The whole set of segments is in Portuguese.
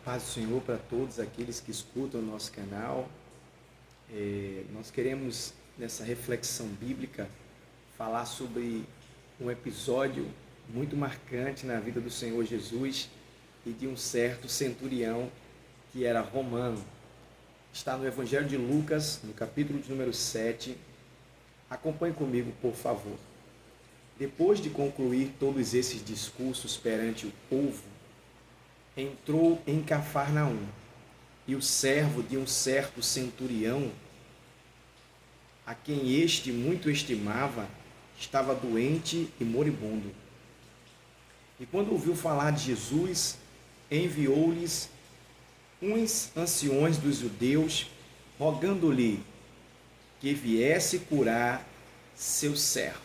Paz do Senhor para todos aqueles que escutam o nosso canal. Nós queremos, nessa reflexão bíblica, falar sobre um episódio muito marcante na vida do Senhor Jesus e de um certo centurião que era romano. Está no Evangelho de Lucas, no capítulo de número 7. Acompanhe comigo, por favor. Depois de concluir todos esses discursos perante o povo, entrou em Cafarnaum, e o servo de um certo centurião, a quem este muito estimava, estava doente e moribundo. E quando ouviu falar de Jesus, enviou-lhes uns anciões dos judeus, rogando-lhe que viesse curar seu servo.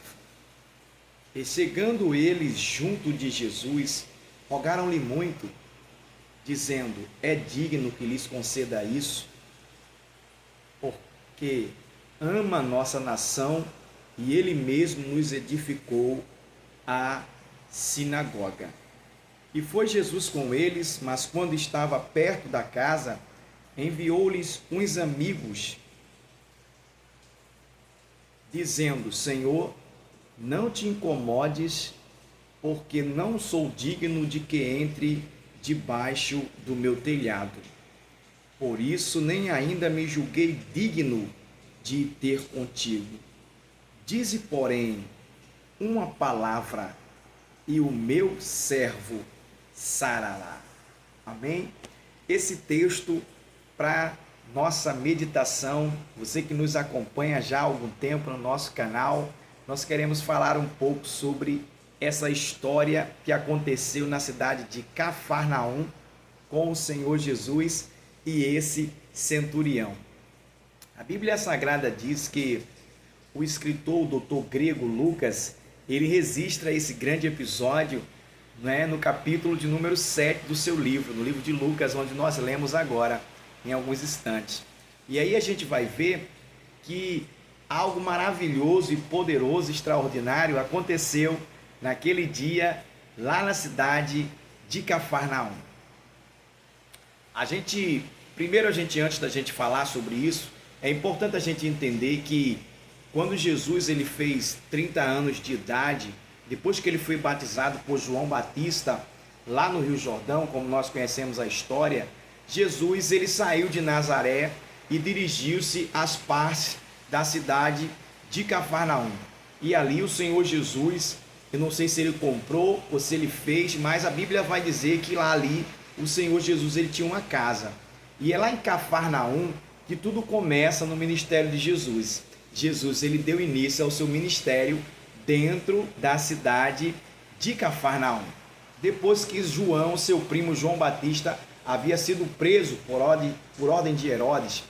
E chegando eles junto de Jesus, rogaram-lhe muito, dizendo: é digno que lhes conceda isso, porque ama a nossa nação e ele mesmo nos edificou a sinagoga. E foi Jesus com eles, mas quando estava perto da casa, enviou-lhes uns amigos, dizendo: Senhor, não te incomodes, porque não sou digno de que entre debaixo do meu telhado. Por isso nem ainda me julguei digno de ter contigo. Dize, porém, uma palavra, e o meu servo sarará. Amém? Esse texto, para nossa meditação, você que nos acompanha já há algum tempo no nosso canal, nós queremos falar um pouco sobre essa história que aconteceu na cidade de Cafarnaum com o Senhor Jesus e esse centurião. A Bíblia Sagrada diz que o escritor, o doutor grego Lucas, ele registra esse grande episódio, no capítulo de número 7 do seu livro, no livro de Lucas, onde nós lemos agora, em alguns instantes. E aí a gente vai ver que algo maravilhoso e poderoso, extraordinário aconteceu naquele dia, lá na cidade de Cafarnaum. Antes da gente falar sobre isso, é importante a gente entender que quando Jesus ele fez 30 anos de idade, depois que ele foi batizado por João Batista, lá no Rio Jordão, como nós conhecemos a história, Jesus ele saiu de Nazaré e dirigiu-se às partes da cidade de Cafarnaum. E ali o Senhor Jesus, eu não sei se ele comprou ou se ele fez, mas a Bíblia vai dizer que lá ali o Senhor Jesus ele tinha uma casa. E é lá em Cafarnaum que tudo começa no ministério de Jesus. Jesus ele deu início ao seu ministério dentro da cidade de Cafarnaum. Depois que João, seu primo João Batista, havia sido preso por ordem de Herodes.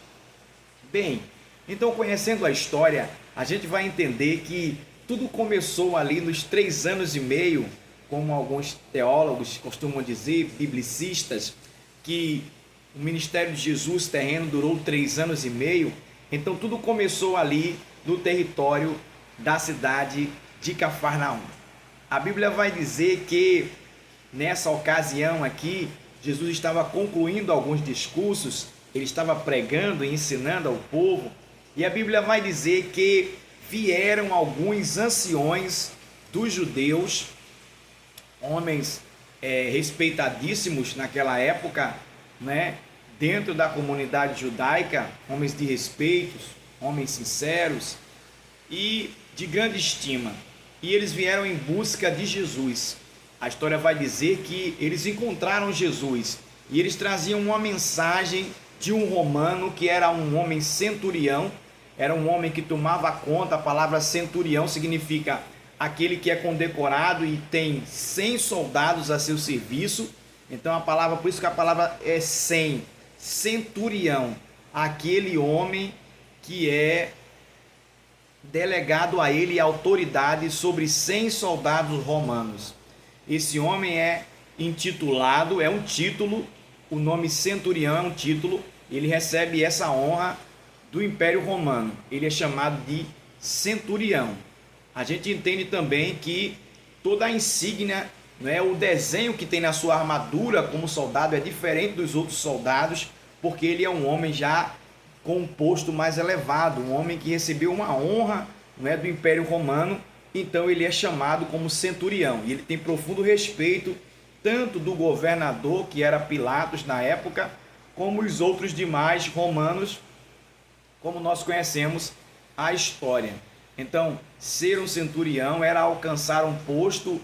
Bem, então conhecendo a história, a gente vai entender que tudo começou ali nos 3 anos e meio, como alguns teólogos costumam dizer, biblicistas, que o ministério de Jesus terreno durou 3 anos e meio. Então tudo começou ali no território da cidade de Cafarnaum. A Bíblia vai dizer que nessa ocasião aqui, Jesus estava concluindo alguns discursos, ele estava pregando e ensinando ao povo, e a Bíblia vai dizer que vieram alguns anciões dos judeus, homens respeitadíssimos naquela época, dentro da comunidade judaica, homens de respeito, homens sinceros e de grande estima. E eles vieram em busca de Jesus. A história vai dizer que eles encontraram Jesus e eles traziam uma mensagem de um romano que era um homem centurião. Era um homem que tomava conta. A palavra centurião significa aquele que é condecorado e tem 100 soldados a seu serviço. Então por isso que a palavra é 100, centurião, aquele homem que é delegado a ele autoridade sobre 100 soldados romanos. Esse homem é intitulado, é um título, o nome centurião é um título, ele recebe essa honra do Império Romano, ele é chamado de centurião. A gente entende também que toda a insígnia não é? O desenho que tem na sua armadura como soldado é diferente dos outros soldados, porque ele é um homem já com um posto mais elevado, um homem que recebeu uma honra, não é, do Império Romano. Então ele é chamado como centurião, e ele tem profundo respeito tanto do governador, que era Pilatos na época, como os outros demais romanos, como nós conhecemos a história. Então, ser um centurião era alcançar um posto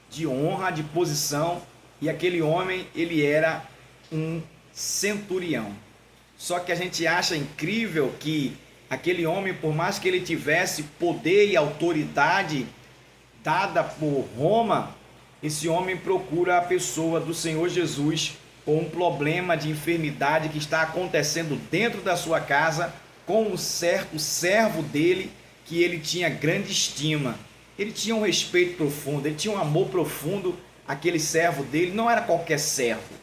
de honra, de posição, e aquele homem, ele era um centurião. Só que a gente acha incrível que aquele homem, por mais que ele tivesse poder e autoridade dada por Roma, esse homem procura a pessoa do Senhor Jesus com um problema de enfermidade que está acontecendo dentro da sua casa, com um certo servo dele que ele tinha grande estima. Ele tinha um respeito profundo, ele tinha um amor profundo. Aquele servo dele não era qualquer servo,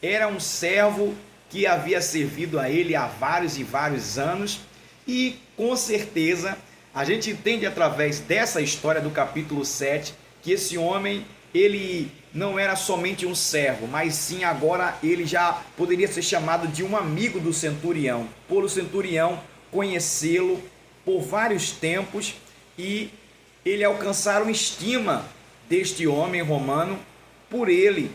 era um servo que havia servido a ele há vários e vários anos. E com certeza a gente entende através dessa história do capítulo 7 que esse homem, ele não era somente um servo, mas sim agora ele já poderia ser chamado de um amigo do centurião, por o centurião conhecê-lo por vários tempos e ele alcançaram estima deste homem romano por ele.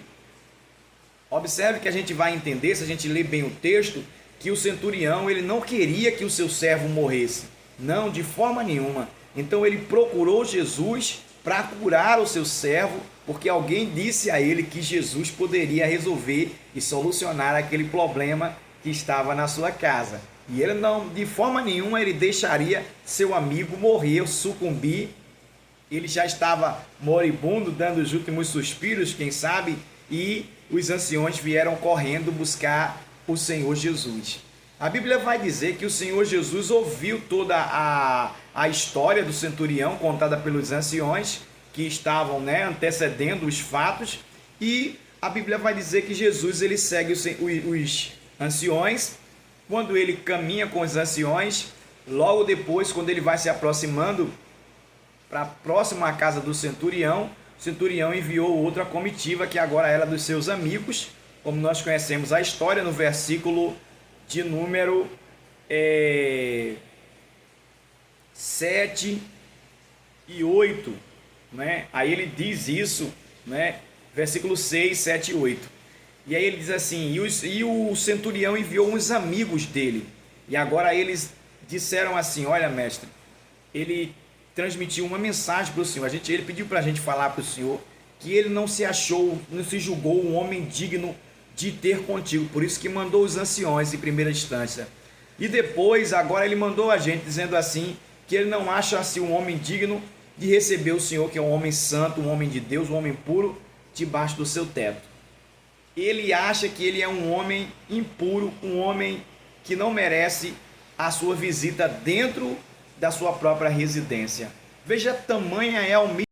Observe que a gente vai entender, se a gente ler bem o texto, que o centurião, ele não queria que o seu servo morresse. Não, de forma nenhuma. Então ele procurou Jesus para curar o seu servo, porque alguém disse a ele que Jesus poderia resolver e solucionar aquele problema que estava na sua casa. E ele não, de forma nenhuma, ele deixaria seu amigo morrer, sucumbir. Ele já estava moribundo, dando os últimos suspiros, quem sabe, e os anciões vieram correndo buscar o Senhor Jesus. A Bíblia vai dizer que o Senhor Jesus ouviu toda a história do centurião contada pelos anciões que estavam, né, antecedendo os fatos, e a Bíblia vai dizer que Jesus, ele segue os anciões. Quando ele caminha com os anciões, logo depois, quando ele vai se aproximando para próximo à casa do centurião, o centurião enviou outra comitiva que agora era dos seus amigos, como nós conhecemos a história no versículo de número 7 e 8, né? Aí ele diz isso, né? Versículo 6, 7 e 8. E aí ele diz assim, e o centurião enviou uns amigos dele, e agora eles disseram assim, olha mestre, ele transmitiu uma mensagem para o Senhor, ele pediu para a gente falar para o Senhor que ele não se achou, não se julgou um homem digno de ter contigo, por isso que mandou os anciões em primeira instância. E depois, agora ele mandou a gente dizendo assim, que ele não acha assim um homem digno de receber o Senhor, que é um homem santo, um homem de Deus, um homem puro, debaixo do seu teto. Ele acha que ele é um homem impuro, um homem que não merece a sua visita dentro da sua própria residência. Veja, tamanha é a humilhação